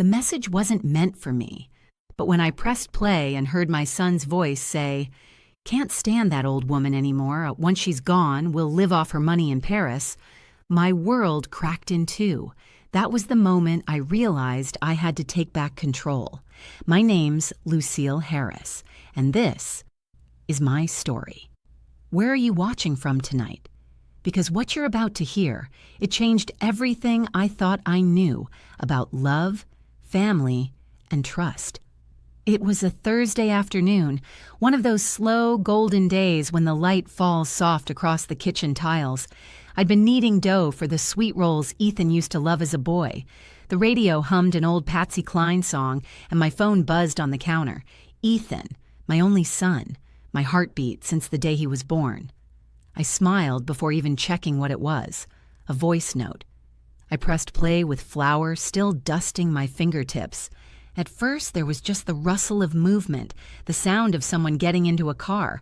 The message wasn't meant for me. But when I pressed play and heard my son's voice say, "Can't stand that old woman anymore. Once she's gone, we'll live off her money in Paris," my world cracked in two. That was the moment I realized I had to take back control. My name's Lucille Harris, and this is my story. Where are you watching from tonight? Because what you're about to hear, it changed everything I thought I knew about love, family, and trust. It was a Thursday afternoon, one of those slow, golden days when the light falls soft across the kitchen tiles. I'd been kneading dough for the sweet rolls Ethan used to love as a boy. The radio hummed an old Patsy Cline song, and my phone buzzed on the counter. Ethan, my only son, my heartbeat since the day he was born. I smiled before even checking what it was. A voice note. I pressed play with flour still dusting my fingertips. At first, there was just the rustle of movement, the sound of someone getting into a car.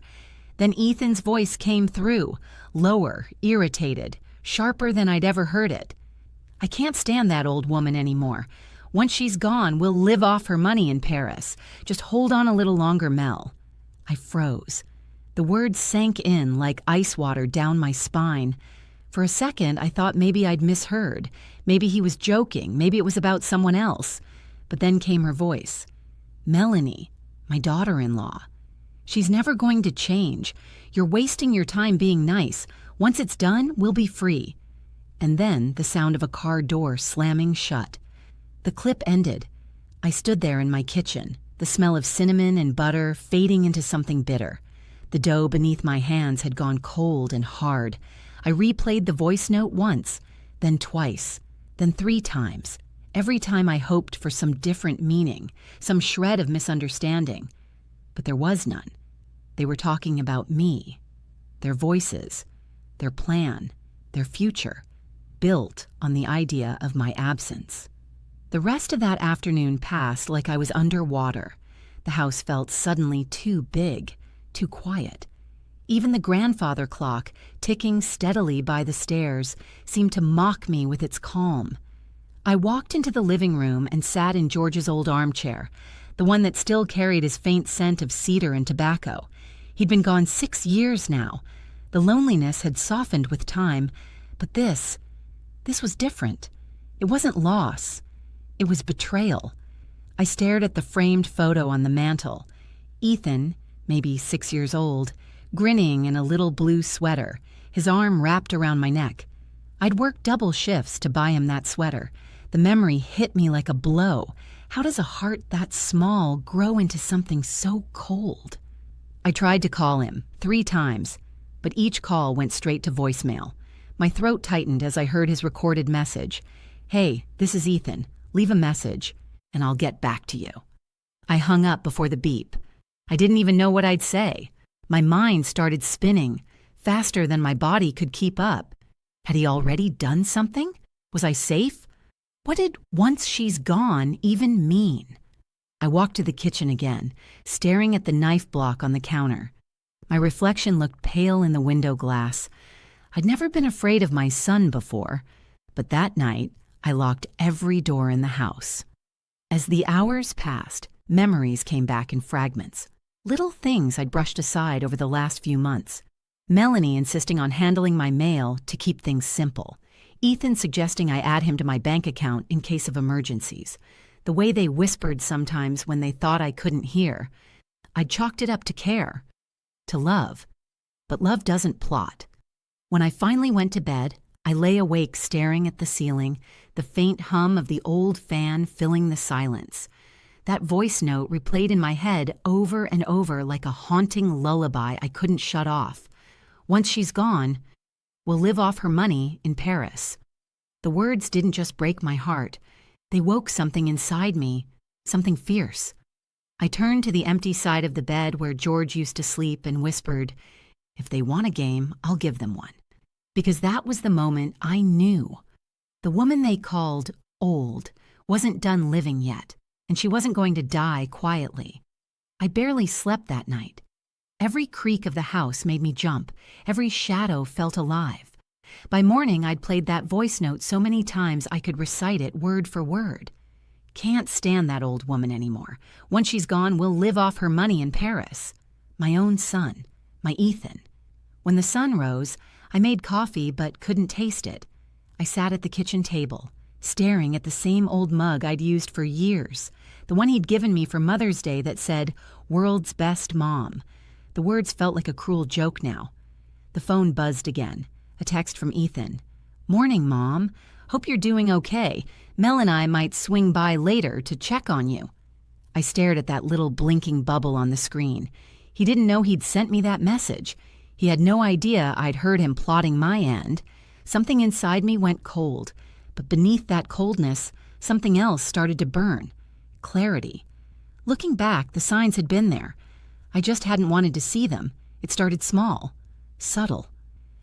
Then Ethan's voice came through, lower, irritated, sharper than I'd ever heard it. "I can't stand that old woman anymore. Once she's gone, we'll live off her money in Paris. Just hold on a little longer, Mel." I froze. The words sank in like ice water down my spine. For a second, I thought maybe I'd misheard. Maybe he was joking. Maybe it was about someone else. But then came her voice. "Melanie, my daughter-in-law. She's never going to change. You're wasting your time being nice. Once it's done, we'll be free." And then the sound of a car door slamming shut. The clip ended. I stood there in my kitchen, the smell of cinnamon and butter fading into something bitter. The dough beneath my hands had gone cold and hard. I replayed the voice note once, then twice, then 3 times. Every time I hoped for some different meaning, some shred of misunderstanding. But there was none. They were talking about me, their voices, their plan, their future, built on the idea of my absence. The rest of that afternoon passed like I was underwater. The house felt suddenly too big, too quiet. Even the grandfather clock, ticking steadily by the stairs, seemed to mock me with its calm. I walked into the living room and sat in George's old armchair, the one that still carried his faint scent of cedar and tobacco. He'd been gone 6 years now. The loneliness had softened with time, but this was different. It wasn't loss. It was betrayal. I stared at the framed photo on the mantel. Ethan, maybe 6 years old, grinning in a little blue sweater, his arm wrapped around my neck. I'd worked double shifts to buy him that sweater. The memory hit me like a blow. How does a heart that small grow into something so cold? I tried to call him 3 times, but each call went straight to voicemail. My throat tightened as I heard his recorded message. "Hey, this is Ethan. Leave a message, and I'll get back to you." I hung up before the beep. I didn't even know what I'd say. My mind started spinning, faster than my body could keep up. Had he already done something? Was I safe? What did "once she's gone" even mean? I walked to the kitchen again, staring at the knife block on the counter. My reflection looked pale in the window glass. I'd never been afraid of my son before, but that night I locked every door in the house. As the hours passed, memories came back in fragments. Little things I'd brushed aside over the last few months. Melanie insisting on handling my mail to keep things simple. Ethan suggesting I add him to my bank account in case of emergencies. The way they whispered sometimes when they thought I couldn't hear. I'd chalked it up to care, to love. But love doesn't plot. When I finally went to bed, I lay awake staring at the ceiling, the faint hum of the old fan filling the silence. That voice note replayed in my head over and over like a haunting lullaby I couldn't shut off. "Once she's gone, we'll live off her money in Paris." The words didn't just break my heart. They woke something inside me, something fierce. I turned to the empty side of the bed where George used to sleep and whispered, "If they want a game, I'll give them one." Because that was the moment I knew. The woman they called old wasn't done living yet, and she wasn't going to die quietly. I barely slept that night. Every creak of the house made me jump. Every shadow felt alive. By morning, I'd played that voice note so many times I could recite it word for word. Can't stand that old woman anymore. Once she's gone, we'll live off her money in Paris. My own son, my Ethan. When the sun rose, I made coffee but couldn't taste it. I sat at the kitchen table, staring at the same old mug I'd used for years, the one he'd given me for Mother's Day that said, "World's Best Mom." The words felt like a cruel joke now. The phone buzzed again, a text from Ethan. "Morning, Mom. Hope you're doing okay. Mel and I might swing by later to check on you." I stared at that little blinking bubble on the screen. He didn't know he'd sent me that message. He had no idea I'd heard him plotting my end. Something inside me went cold, but beneath that coldness, something else started to burn. Clarity. Looking back, the signs had been there. I just hadn't wanted to see them. It started small, subtle.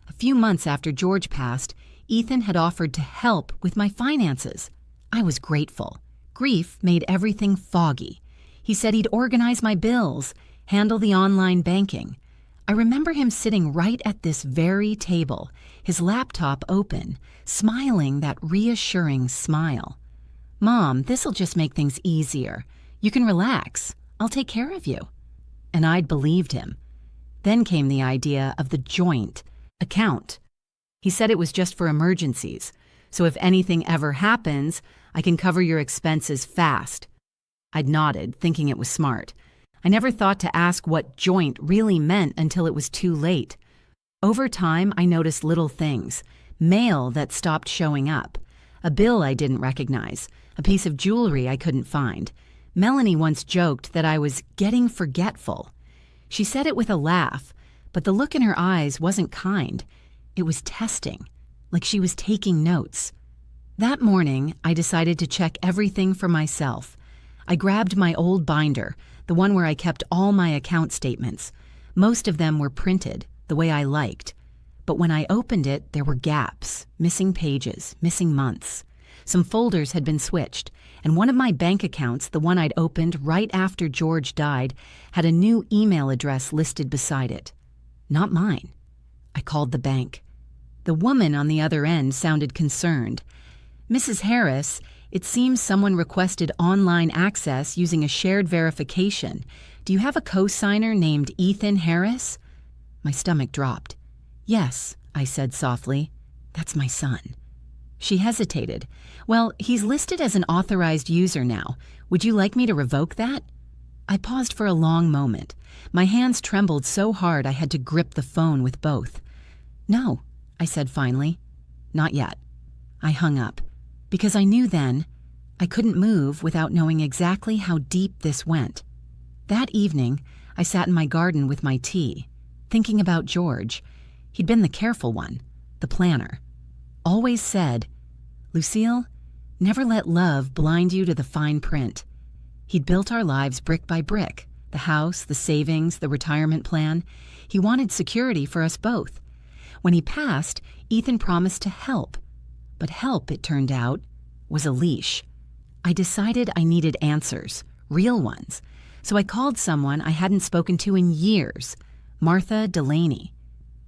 A few months after George passed, Ethan had offered to help with my finances. I was grateful. Grief made everything foggy. He said he'd organize my bills, handle the online banking. I remember him sitting right at this very table, his laptop open, smiling that reassuring smile. "Mom, this'll just make things easier. You can relax. I'll take care of you." And I'd believed him. Then came the idea of the joint account. He said it was just for emergencies, so if anything ever happens, I can cover your expenses fast. I'd nodded, thinking it was smart. I never thought to ask what joint really meant until it was too late. Over time, I noticed little things. Mail that stopped showing up. A bill I didn't recognize. A piece of jewelry I couldn't find. Melanie once joked that I was getting forgetful. She said it with a laugh, but the look in her eyes wasn't kind. It was testing, like she was taking notes. That morning, I decided to check everything for myself. I grabbed my old binder, the one where I kept all my account statements. Most of them were printed, the way I liked. But when I opened it, there were gaps, missing pages, missing months. Some folders had been switched, and one of my bank accounts, the one I'd opened right after George died, had a new email address listed beside it. Not mine. I called the bank. The woman on the other end sounded concerned. "Mrs. Harris, it seems someone requested online access using a shared verification. Do you have a co-signer named Ethan Harris?" My stomach dropped. "Yes," I said softly. "That's my son." She hesitated. "Well, he's listed as an authorized user now. Would you like me to revoke that?" I paused for a long moment. My hands trembled so hard I had to grip the phone with both. "No," I said finally. "Not yet." I hung up. Because I knew then, I couldn't move without knowing exactly how deep this went. That evening, I sat in my garden with my tea, thinking about George. He'd been the careful one, the planner. Always said, "Lucille, never let love blind you to the fine print." He'd built our lives brick by brick, the house, the savings, the retirement plan. He wanted security for us both. When he passed, Ethan promised to help. But help, it turned out, was a leash. I decided I needed answers, real ones. So I called someone I hadn't spoken to in years, Martha Delaney.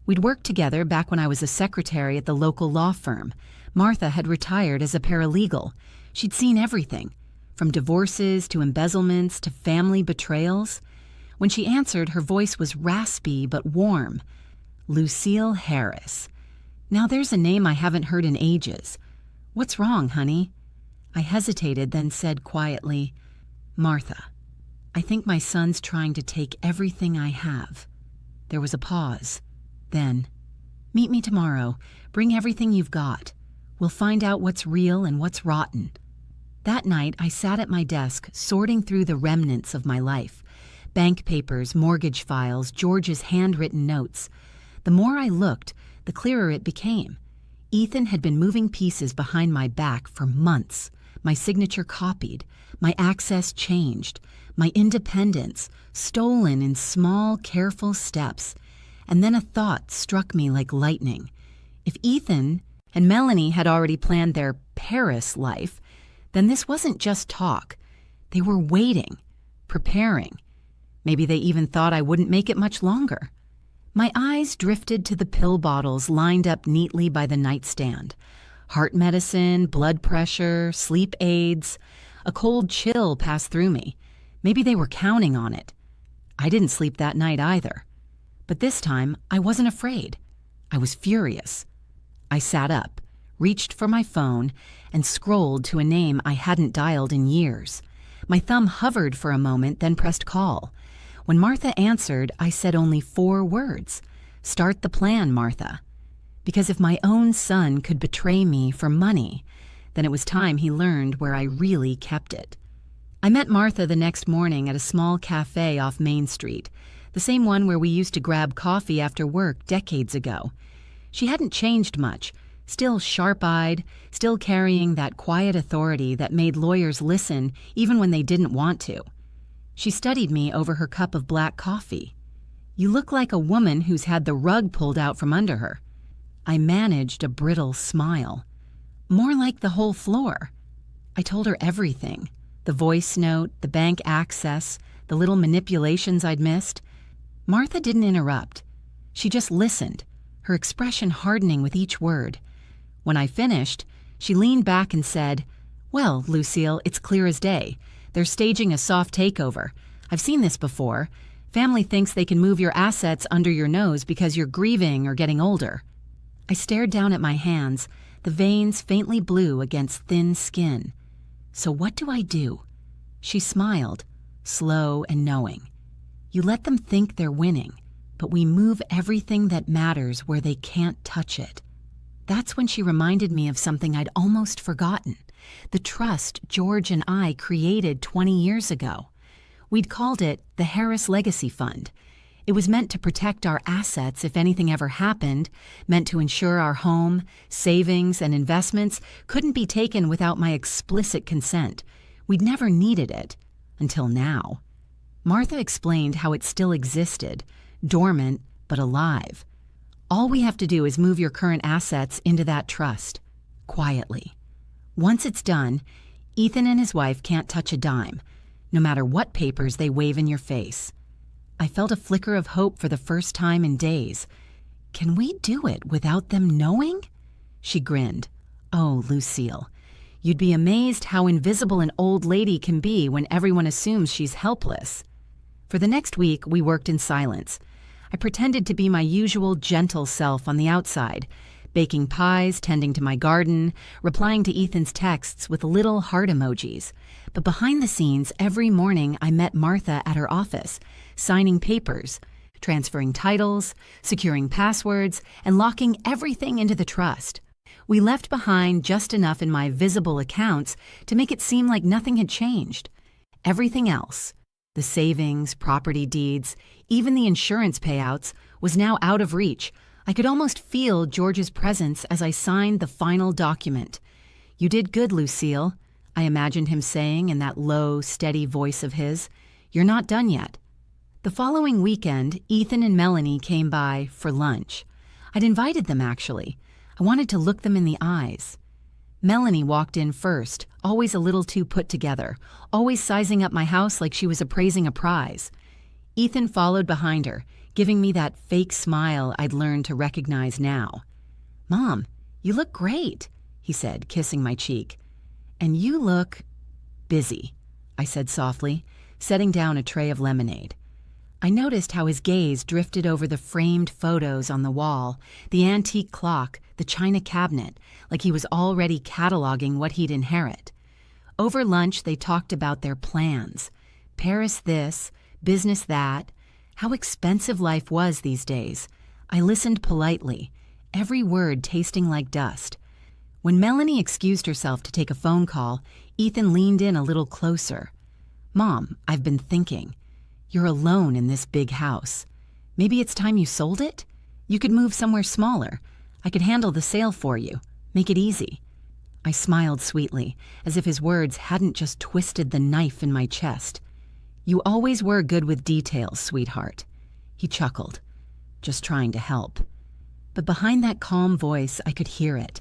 We'd worked together back when I was a secretary at the local law firm. Martha had retired as a paralegal. She'd seen everything, from divorces to embezzlements to family betrayals. When she answered, her voice was raspy but warm. Lucille Harris. Now there's a name I haven't heard in ages. "What's wrong, honey?" I hesitated, then said quietly, "Martha, I think my son's trying to take everything I have." There was a pause. Then, "Meet me tomorrow. Bring everything you've got. We'll find out what's real and what's rotten." That night, I sat at my desk, sorting through the remnants of my life. Bank papers, mortgage files, George's handwritten notes. The more I looked, the clearer it became. Ethan had been moving pieces behind my back for months. My signature copied, my access changed, my independence stolen in small, careful steps. And then a thought struck me like lightning. If Ethan and Melanie had already planned their Paris life, then this wasn't just talk. They were waiting, preparing. Maybe they even thought I wouldn't make it much longer. My eyes drifted to the pill bottles lined up neatly by the nightstand. Heart medicine, blood pressure, sleep aids. A cold chill passed through me. Maybe they were counting on it. I didn't sleep that night either. But this time, I wasn't afraid. I was furious. I sat up, reached for my phone, and scrolled to a name I hadn't dialed in years. My thumb hovered for a moment, then pressed call. When Martha answered, I said only 4 words. "Start the plan, Martha." Because if my own son could betray me for money, then it was time he learned where I really kept it. I met Martha the next morning at a small cafe off Main Street, the same one where we used to grab coffee after work decades ago. She hadn't changed much, still sharp-eyed, still carrying that quiet authority that made lawyers listen even when they didn't want to. She studied me over her cup of black coffee. "You look like a woman who's had the rug pulled out from under her." I managed a brittle smile. "More like the whole floor." I told her everything. The voice note, the bank access, the little manipulations I'd missed. Martha didn't interrupt. She just listened, her expression hardening with each word. When I finished, she leaned back and said, "Well, Lucille, it's clear as day. They're staging a soft takeover. I've seen this before. Family thinks they can move your assets under your nose because you're grieving or getting older." I stared down at my hands, the veins faintly blue against thin skin. "So what do I do?" She smiled, slow and knowing. "You let them think they're winning, but we move everything that matters where they can't touch it." That's when she reminded me of something I'd almost forgotten, the trust George and I created 20 years ago. We'd called it the Harris Legacy Fund. It was meant to protect our assets if anything ever happened, meant to ensure our home, savings, and investments couldn't be taken without my explicit consent. We'd never needed it, until now. Martha explained how it still existed, dormant but alive. All we have to do is move your current assets into that trust, quietly. Once it's done, Ethan and his wife can't touch a dime, no matter what papers they wave in your face. I felt a flicker of hope for the first time in days. "Can we do it without them knowing?" She grinned. "Oh, Lucille, you'd be amazed how invisible an old lady can be when everyone assumes she's helpless." For the next week, we worked in silence. I pretended to be my usual gentle self on the outside, baking pies, tending to my garden, replying to Ethan's texts with little heart emojis. But behind the scenes, every morning I met Martha at her office, signing papers, transferring titles, securing passwords, and locking everything into the trust. We left behind just enough in my visible accounts to make it seem like nothing had changed. Everything else, the savings, property deeds, even the insurance payouts, was now out of reach. I could almost feel George's presence as I signed the final document. "You did good, Lucille," I imagined him saying in that low, steady voice of his. "You're not done yet." The following weekend, Ethan and Melanie came by for lunch. I'd invited them, actually. I wanted to look them in the eyes. Melanie walked in first, always a little too put together, always sizing up my house like she was appraising a prize. Ethan followed behind her, giving me that fake smile I'd learned to recognize now. "Mom, you look great," he said, kissing my cheek. "And you look busy," I said softly, setting down a tray of lemonade. I noticed how his gaze drifted over the framed photos on the wall, the antique clock, the china cabinet, like he was already cataloging what he'd inherit. Over lunch, they talked about their plans. Paris this, business that, how expensive life was these days. I listened politely, every word tasting like dust. When Melanie excused herself to take a phone call, Ethan leaned in a little closer. "Mom, I've been thinking. You're alone in this big house. Maybe it's time you sold it? You could move somewhere smaller. I could handle the sale for you. Make it easy." I smiled sweetly, as if his words hadn't just twisted the knife in my chest. "You always were good with details, sweetheart." He chuckled, just trying to help. But behind that calm voice, I could hear it,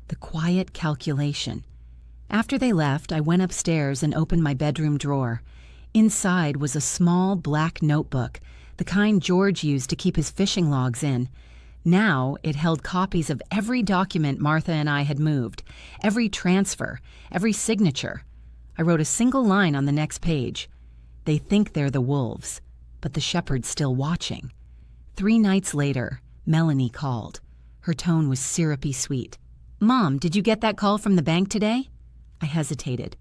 the quiet calculation. After they left, I went upstairs and opened my bedroom drawer. Inside was a small black notebook, the kind George used to keep his fishing logs in. Now it held copies of every document Martha and I had moved, every transfer, every signature. I wrote a single line on the next page. They think they're the wolves, but the shepherd's still watching. 3 nights later, Melanie called. Her tone was syrupy sweet. "Mom, did you get that call from the bank today?" I hesitated.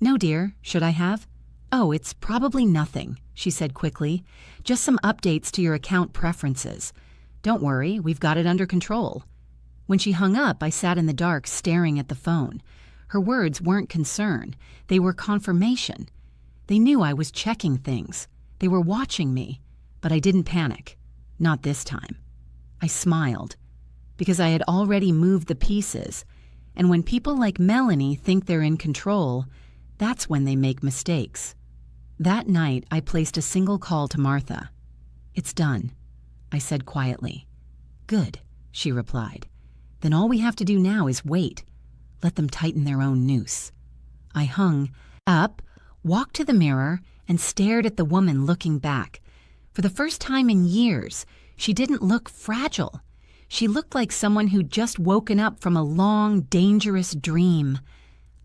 "No, dear. Should I have?" "Oh, it's probably nothing," she said quickly. "Just some updates to your account preferences. Don't worry, we've got it under control." When she hung up, I sat in the dark staring at the phone. Her words weren't concern. They were confirmation. They knew I was checking things. They were watching me. But I didn't panic. Not this time. I smiled. Because I had already moved the pieces. And when people like Melanie think they're in control, that's when they make mistakes. That night, I placed a single call to Martha. "It's done," I said quietly. "Good," she replied. "Then all we have to do now is wait. Let them tighten their own noose." I hung up, walked to the mirror, and stared at the woman looking back. For the first time in years, she didn't look fragile. She looked like someone who'd just woken up from a long, dangerous dream.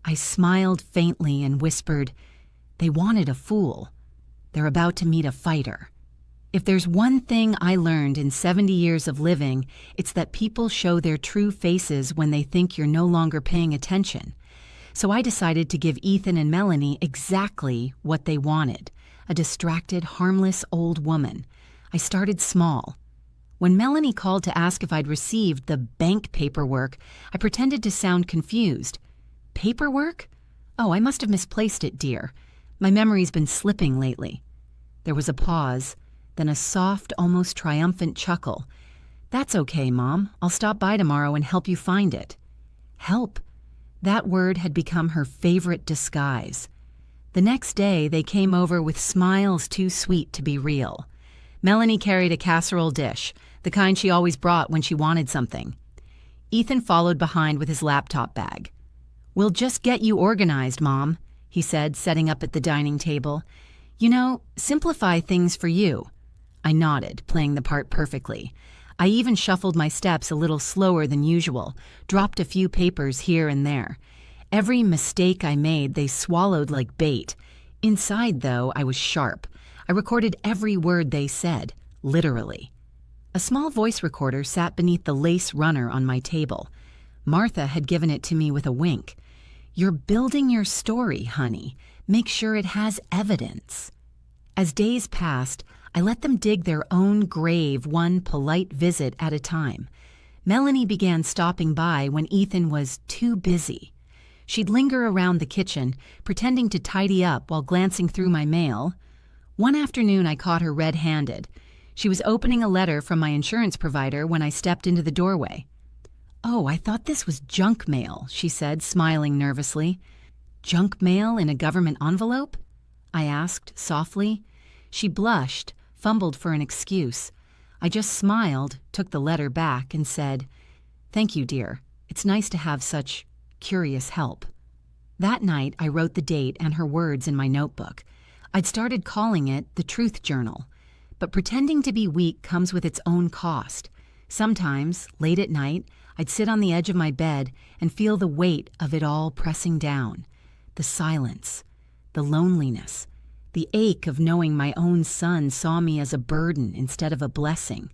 I smiled faintly and whispered, "They wanted a fool. They're about to meet a fighter." If there's one thing I learned in 70 years of living, it's that people show their true faces when they think you're no longer paying attention. So I decided to give Ethan and Melanie exactly what they wanted, a distracted, harmless old woman. I started small. When Melanie called to ask if I'd received the bank paperwork, I pretended to sound confused. "Paperwork? Oh, I must have misplaced it, dear. My memory's been slipping lately." There was a pause, then a soft, almost triumphant chuckle. "That's okay, Mom. I'll stop by tomorrow and help you find it." Help. That word had become her favorite disguise. The next day, they came over with smiles too sweet to be real. Melanie carried a casserole dish, the kind she always brought when she wanted something. Ethan followed behind with his laptop bag. "We'll just get you organized, Mom," he said, setting up at the dining table. "You know, simplify things for you." I nodded, playing the part perfectly. I even shuffled my steps a little slower than usual, dropped a few papers here and there. Every mistake I made, they swallowed like bait. Inside, though, I was sharp. I recorded every word they said, literally. A small voice recorder sat beneath the lace runner on my table. Martha had given it to me with a wink. "You're building your story, honey. Make sure it has evidence." As days passed, I let them dig their own grave one polite visit at a time. Melanie began stopping by when Ethan was too busy. She'd linger around the kitchen, pretending to tidy up while glancing through my mail. One afternoon, I caught her red-handed. She was opening a letter from my insurance provider when I stepped into the doorway. "Oh, I thought this was junk mail," she said, smiling nervously. "Junk mail in a government envelope?" I asked softly. She blushed, fumbled for an excuse. I just smiled, took the letter back, and said, "Thank you, dear. It's nice to have such curious help." That night, I wrote the date and her words in my notebook. I'd started calling it the Truth Journal. But pretending to be weak comes with its own cost. Sometimes, late at night, I'd sit on the edge of my bed and feel the weight of it all pressing down. The silence, the loneliness, the ache of knowing my own son saw me as a burden instead of a blessing.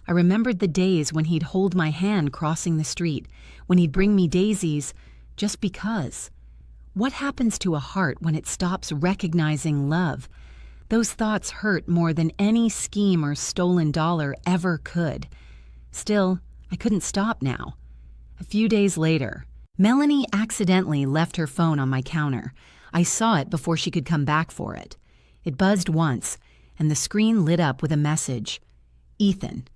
I remembered the days when he'd hold my hand crossing the street, when he'd bring me daisies just because. What happens to a heart when it stops recognizing love? Those thoughts hurt more than any scheme or stolen dollar ever could. Still, I couldn't stop now. A few days later, Melanie accidentally left her phone on my counter. I saw it before she could come back for it. It buzzed once, and the screen lit up with a message. "Ethan.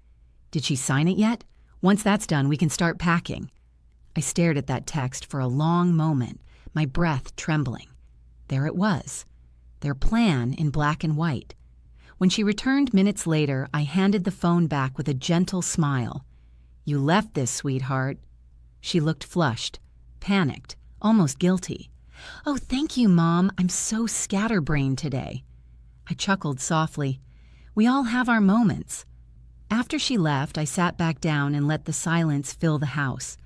Did she sign it yet? Once that's done, we can start packing." I stared at that text for a long moment, my breath trembling. There it was. Their plan in black and white. When she returned minutes later, I handed the phone back with a gentle smile. "You left this, sweetheart." She looked flushed, panicked, almost guilty. "Oh, thank you, Mom. I'm so scatterbrained today." I chuckled softly. We all have our moments. After she left, I sat back down and let the silence fill the house.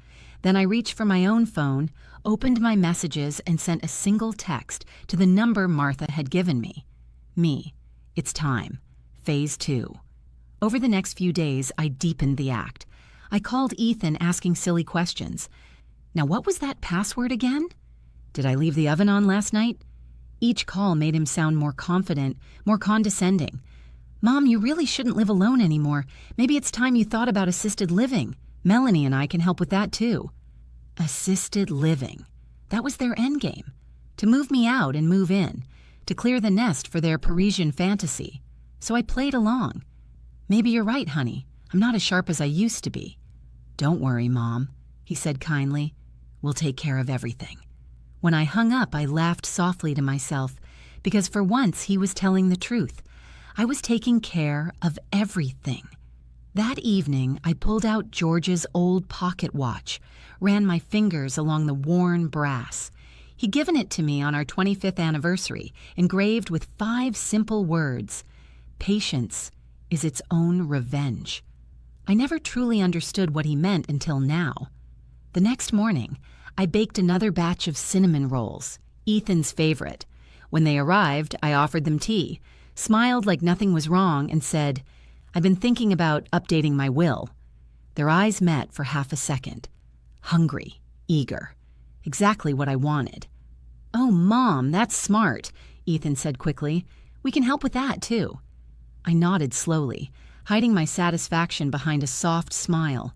Then I reached for my own phone, opened my messages and sent a single text to the number Martha had given me. Me. It's time. Phase 2. Over the next few days, I deepened the act. I called Ethan asking silly questions. Now, what was that password again? Did I leave the oven on last night? Each call made him sound more confident, more condescending. Mom, you really shouldn't live alone anymore. Maybe it's time you thought about assisted living. Melanie and I can help with that too. Assisted living. That was their endgame. To move me out and move in. To clear the nest for their Parisian fantasy. So I played along. Maybe you're right, honey. I'm not as sharp as I used to be. Don't worry, Mom, he said kindly. We'll take care of everything. When I hung up, I laughed softly to myself, because for once he was telling the truth. I was taking care of everything. That evening, I pulled out George's old pocket watch, ran my fingers along the worn brass. He'd given it to me on our 25th anniversary, engraved with 5 simple words. Patience is its own revenge. I never truly understood what he meant until now. The next morning, I baked another batch of cinnamon rolls, Ethan's favorite. When they arrived, I offered them tea, smiled like nothing was wrong, and said, I've been thinking about updating my will. Their eyes met for half a second. Hungry, eager. Exactly what I wanted. Oh, Mom, that's smart, Ethan said quickly. We can help with that, too. I nodded slowly, hiding my satisfaction behind a soft smile.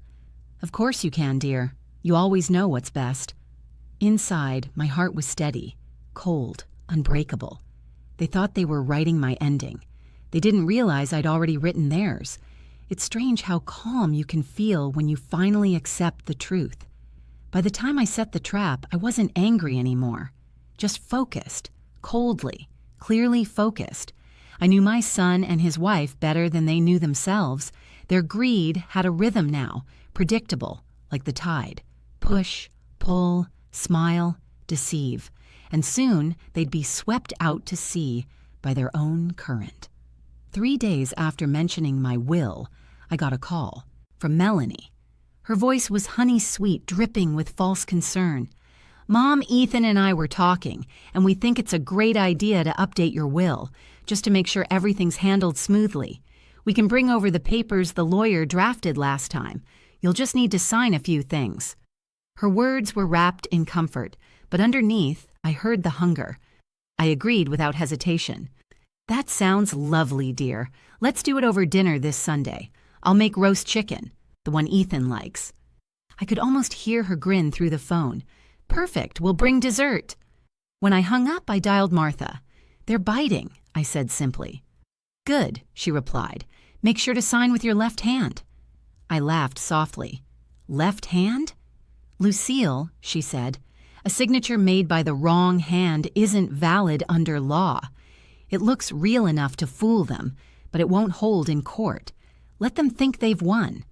Of course you can, dear. You always know what's best. Inside, my heart was steady, cold, unbreakable. They thought they were writing my ending. They didn't realize I'd already written theirs. It's strange how calm you can feel when you finally accept the truth. By the time I set the trap, I wasn't angry anymore. Just focused, coldly, clearly focused. I knew my son and his wife better than they knew themselves. Their greed had a rhythm now, predictable, like the tide. Push, pull, smile, deceive. And soon they'd be swept out to sea by their own current. 3 days after mentioning my will, I got a call from Melanie. Her voice was honey-sweet, dripping with false concern. Mom, Ethan, and I were talking, and we think it's a great idea to update your will, just to make sure everything's handled smoothly. We can bring over the papers the lawyer drafted last time. You'll just need to sign a few things. Her words were wrapped in comfort, but underneath, I heard the hunger. I agreed without hesitation. That sounds lovely, dear. Let's do it over dinner this Sunday. I'll make roast chicken, the one Ethan likes. I could almost hear her grin through the phone. Perfect, we'll bring dessert. When I hung up, I dialed Martha. They're biting, I said simply. Good, she replied. Make sure to sign with your left hand. I laughed softly. Left hand? Lucille, she said, a signature made by the wrong hand isn't valid under law. It looks real enough to fool them, but it won't hold in court. Let them think they've won.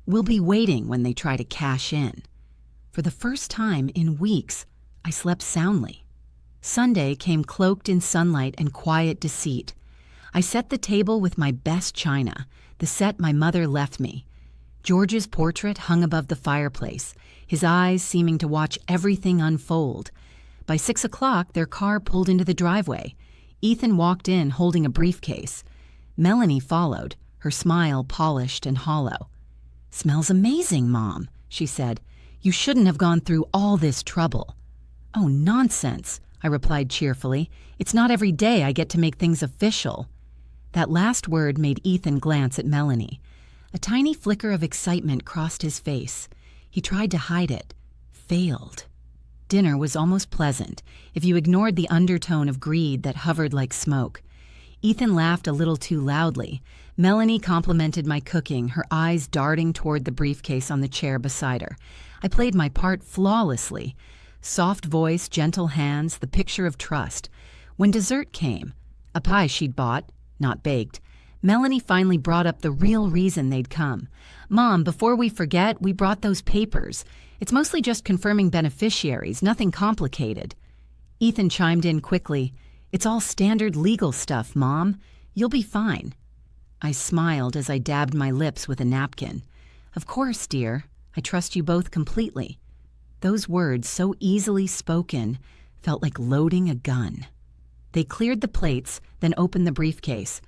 We'll be waiting when they try to cash in. For the first time in weeks, I slept soundly. Sunday came cloaked in sunlight and quiet deceit. I set the table with my best china, the set my mother left me. George's portrait hung above the fireplace, his eyes seeming to watch everything unfold. By 6 o'clock, their car pulled into the driveway. Ethan walked in holding a briefcase. Melanie followed, her smile polished and hollow. Smells amazing, Mom, she said. You shouldn't have gone through all this trouble. Oh, nonsense, I replied cheerfully. It's not every day I get to make things official. That last word made Ethan glance at Melanie. A tiny flicker of excitement crossed his face. He tried to hide it. Failed. Dinner was almost pleasant, if you ignored the undertone of greed that hovered like smoke. Ethan laughed a little too loudly. Melanie complimented my cooking, her eyes darting toward the briefcase on the chair beside her. I played my part flawlessly. Soft voice, gentle hands, the picture of trust. When dessert came, a pie she'd bought, not baked, Melanie finally brought up the real reason they'd come. Mom, before we forget, we brought those papers. It's mostly just confirming beneficiaries, nothing complicated. Ethan chimed in quickly. It's all standard legal stuff, Mom. You'll be fine. I smiled as I dabbed my lips with a napkin. Of course, dear. I trust you both completely. Those words, so easily spoken, felt like loading a gun. They cleared the plates, then opened the briefcase.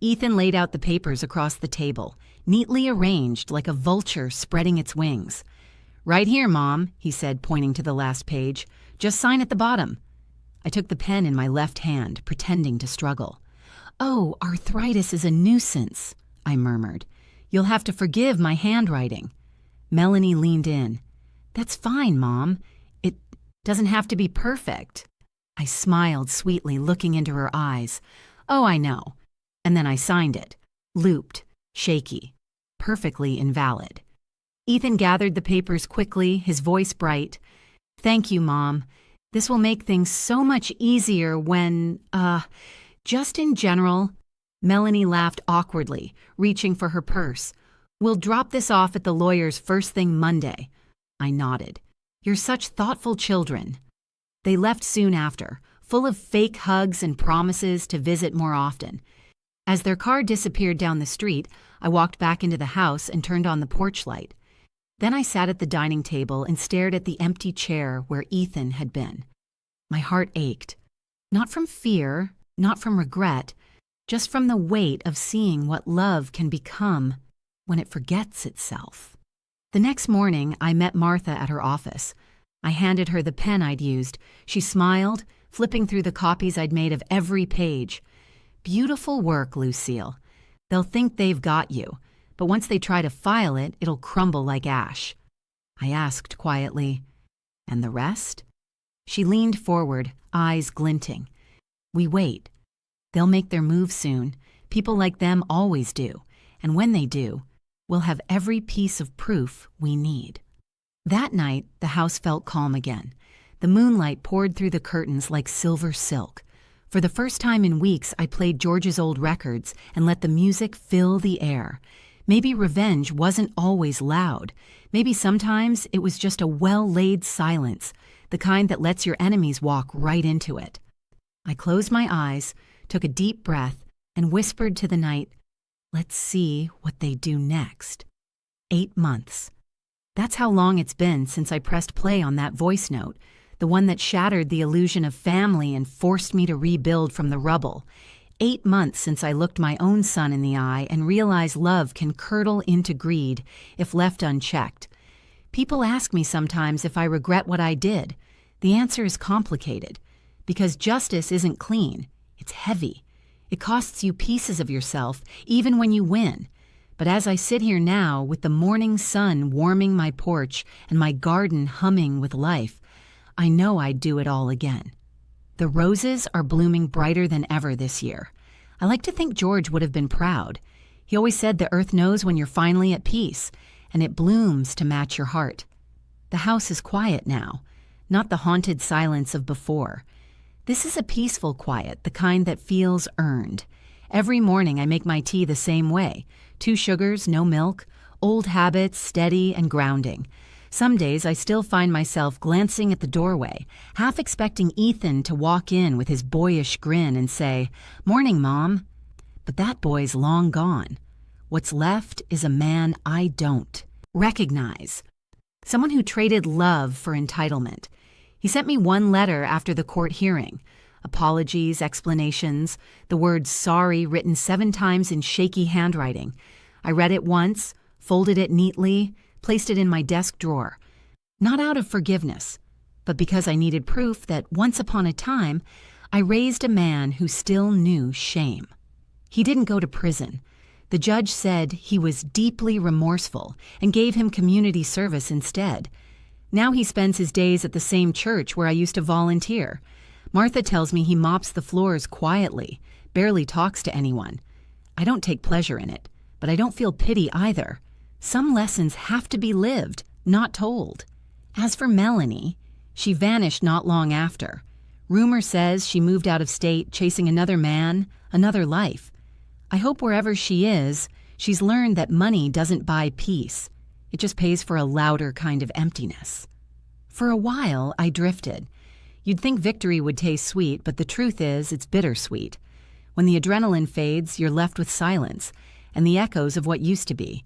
Ethan laid out the papers across the table, neatly arranged like a vulture spreading its wings. "Right here, Mom," he said, pointing to the last page. "Just sign at the bottom." I took the pen in my left hand, pretending to struggle. "Oh, arthritis is a nuisance," I murmured. "You'll have to forgive my handwriting." Melanie leaned in. "That's fine, Mom. It doesn't have to be perfect." I smiled sweetly, looking into her eyes. "Oh, I know." And then I signed it. Looped, shaky, perfectly invalid. Ethan gathered the papers quickly, his voice bright. "Thank you, Mom. This will make things so much easier when, just in general." Melanie laughed awkwardly, reaching for her purse. "We'll drop this off at the lawyer's first thing Monday." I nodded. "You're such thoughtful children." They left soon after, full of fake hugs and promises to visit more often. As their car disappeared down the street, I walked back into the house and turned on the porch light. Then I sat at the dining table and stared at the empty chair where Ethan had been. My heart ached. Not from fear, not from regret, just from the weight of seeing what love can become when it forgets itself. The next morning, I met Martha at her office. I handed her the pen I'd used. She smiled, flipping through the copies I'd made of every page. "Beautiful work, Lucille. They'll think they've got you, but once they try to file it, it'll crumble like ash." I asked quietly, "And the rest?" She leaned forward, eyes glinting. "We wait. They'll make their move soon. People like them always do. And when they do, we'll have every piece of proof we need." That night, the house felt calm again. The moonlight poured through the curtains like silver silk. For the first time in weeks, I played George's old records and let the music fill the air. Maybe revenge wasn't always loud. Maybe sometimes it was just a well-laid silence, the kind that lets your enemies walk right into it. I closed my eyes, took a deep breath, and whispered to the night, "Let's see what they do next." 8 months. That's how long it's been since I pressed play on that voice note, the one that shattered the illusion of family and forced me to rebuild from the rubble. 8 months since I looked my own son in the eye and realized love can curdle into greed if left unchecked. People ask me sometimes if I regret what I did. The answer is complicated, because justice isn't clean, it's heavy. It costs you pieces of yourself, even when you win. But as I sit here now, with the morning sun warming my porch and my garden humming with life, I know I'd do it all again. The roses are blooming brighter than ever this year. I like to think George would have been proud. He always said the earth knows when you're finally at peace, and it blooms to match your heart. The house is quiet now, not the haunted silence of before. This is a peaceful quiet, the kind that feels earned. Every morning I make my tea the same way. 2 sugars, no milk, old habits, steady and grounding. Some days I still find myself glancing at the doorway, half expecting Ethan to walk in with his boyish grin and say, "Morning, Mom." But that boy's long gone. What's left is a man I don't recognize. Someone who traded love for entitlement. He sent me 1 letter after the court hearing. Apologies, explanations, the word sorry written 7 times in shaky handwriting. I read it once, folded it neatly, placed it in my desk drawer. Not out of forgiveness, but because I needed proof that once upon a time, I raised a man who still knew shame. He didn't go to prison. The judge said he was deeply remorseful and gave him community service instead. Now he spends his days at the same church where I used to volunteer. Martha tells me he mops the floors quietly, barely talks to anyone. I don't take pleasure in it, but I don't feel pity either. Some lessons have to be lived, not told. As for Melanie, she vanished not long after. Rumor says she moved out of state chasing another man, another life. I hope wherever she is, she's learned that money doesn't buy peace. It just pays for a louder kind of emptiness. For a while, I drifted. You'd think victory would taste sweet, but the truth is it's bittersweet. When the adrenaline fades, you're left with silence and the echoes of what used to be.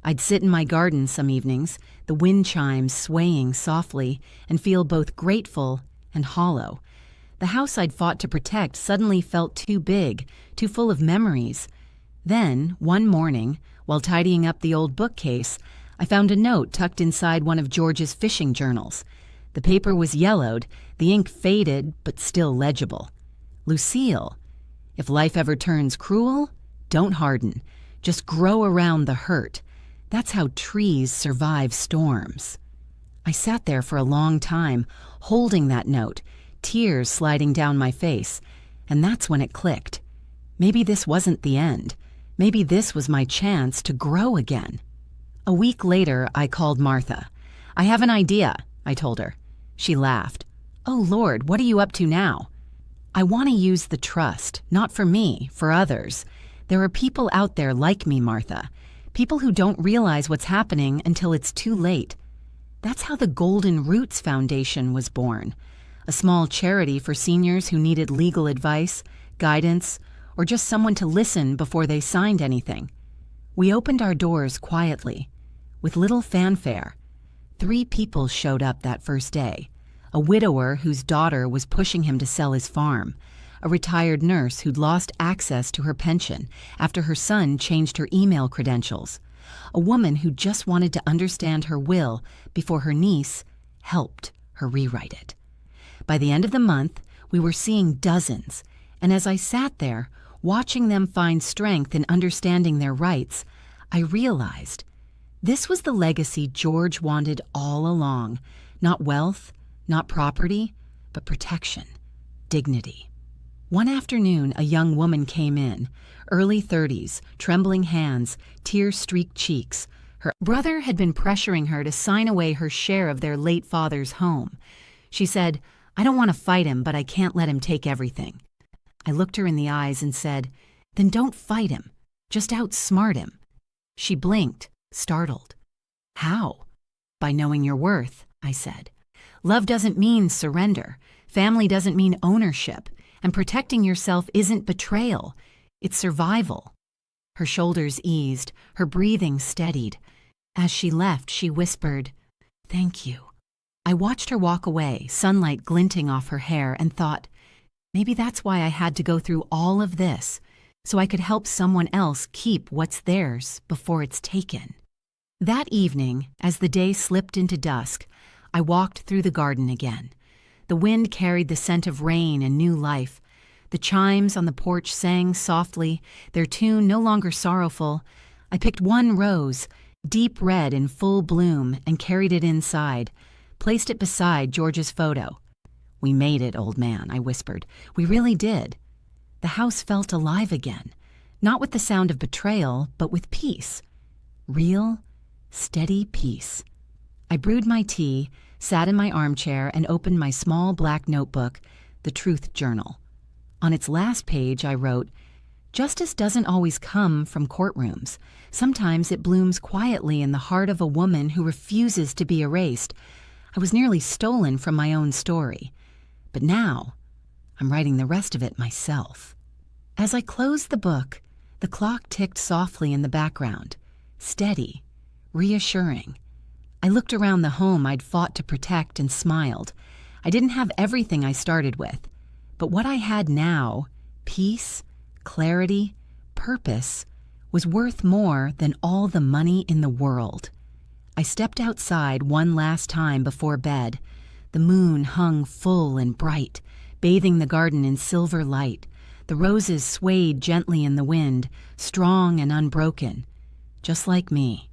I'd sit in my garden some evenings, the wind chimes swaying softly, and feel both grateful and hollow. The house I'd fought to protect suddenly felt too big, too full of memories. Then, one morning, while tidying up the old bookcase, I found a note tucked inside one of George's fishing journals. The paper was yellowed, the ink faded, but still legible. Lucille, if life ever turns cruel, don't harden. Just grow around the hurt. That's how trees survive storms. I sat there for a long time, holding that note, tears sliding down my face, and that's when it clicked. Maybe this wasn't the end. Maybe this was my chance to grow again. A week later, I called Martha. "I have an idea," I told her. She laughed. "Oh Lord, what are you up to now?" "I want to use the trust, not for me, for others. There are people out there like me, Martha. People who don't realize what's happening until it's too late." That's how the Golden Roots Foundation was born. A small charity for seniors who needed legal advice, guidance, or just someone to listen before they signed anything. We opened our doors quietly, with little fanfare. 3 people showed up that first day. A widower whose daughter was pushing him to sell his farm, a retired nurse who'd lost access to her pension after her son changed her email credentials, a woman who just wanted to understand her will before her niece helped her rewrite it. By the end of the month, we were seeing dozens, and as I sat there, watching them find strength in understanding their rights, I realized this was the legacy George wanted all along. Not wealth, not property, but protection, dignity. One afternoon, a young woman came in, early 30s, trembling hands, tear-streaked cheeks. Her brother had been pressuring her to sign away her share of their late father's home. She said, "I don't want to fight him, but I can't let him take everything." I looked her in the eyes and said, "Then don't fight him. Just outsmart him." She blinked, startled. "How?" "By knowing your worth," I said. "Love doesn't mean surrender. Family doesn't mean ownership. And protecting yourself isn't betrayal. It's survival." Her shoulders eased, her breathing steadied. As she left, she whispered, "Thank you." I watched her walk away, sunlight glinting off her hair, and thought, maybe that's why I had to go through all of this, so I could help someone else keep what's theirs before it's taken. That evening, as the day slipped into dusk, I walked through the garden again. The wind carried the scent of rain and new life. The chimes on the porch sang softly, their tune no longer sorrowful. I picked one rose, deep red in full bloom, and carried it inside, placed it beside George's photo. "We made it, old man," I whispered. "We really did." The house felt alive again, not with the sound of betrayal, but with peace. Real, steady peace. I brewed my tea, sat in my armchair, and opened my small black notebook, the Truth Journal. On its last page, I wrote, "Justice doesn't always come from courtrooms. Sometimes it blooms quietly in the heart of a woman who refuses to be erased. I was nearly stolen from my own story. But now, I'm writing the rest of it myself." As I closed the book, the clock ticked softly in the background, steady, reassuring. I looked around the home I'd fought to protect and smiled. I didn't have everything I started with, but what I had now, peace, clarity, purpose, was worth more than all the money in the world. I stepped outside one last time before bed. The moon hung full and bright, bathing the garden in silver light. The roses swayed gently in the wind, strong and unbroken, just like me.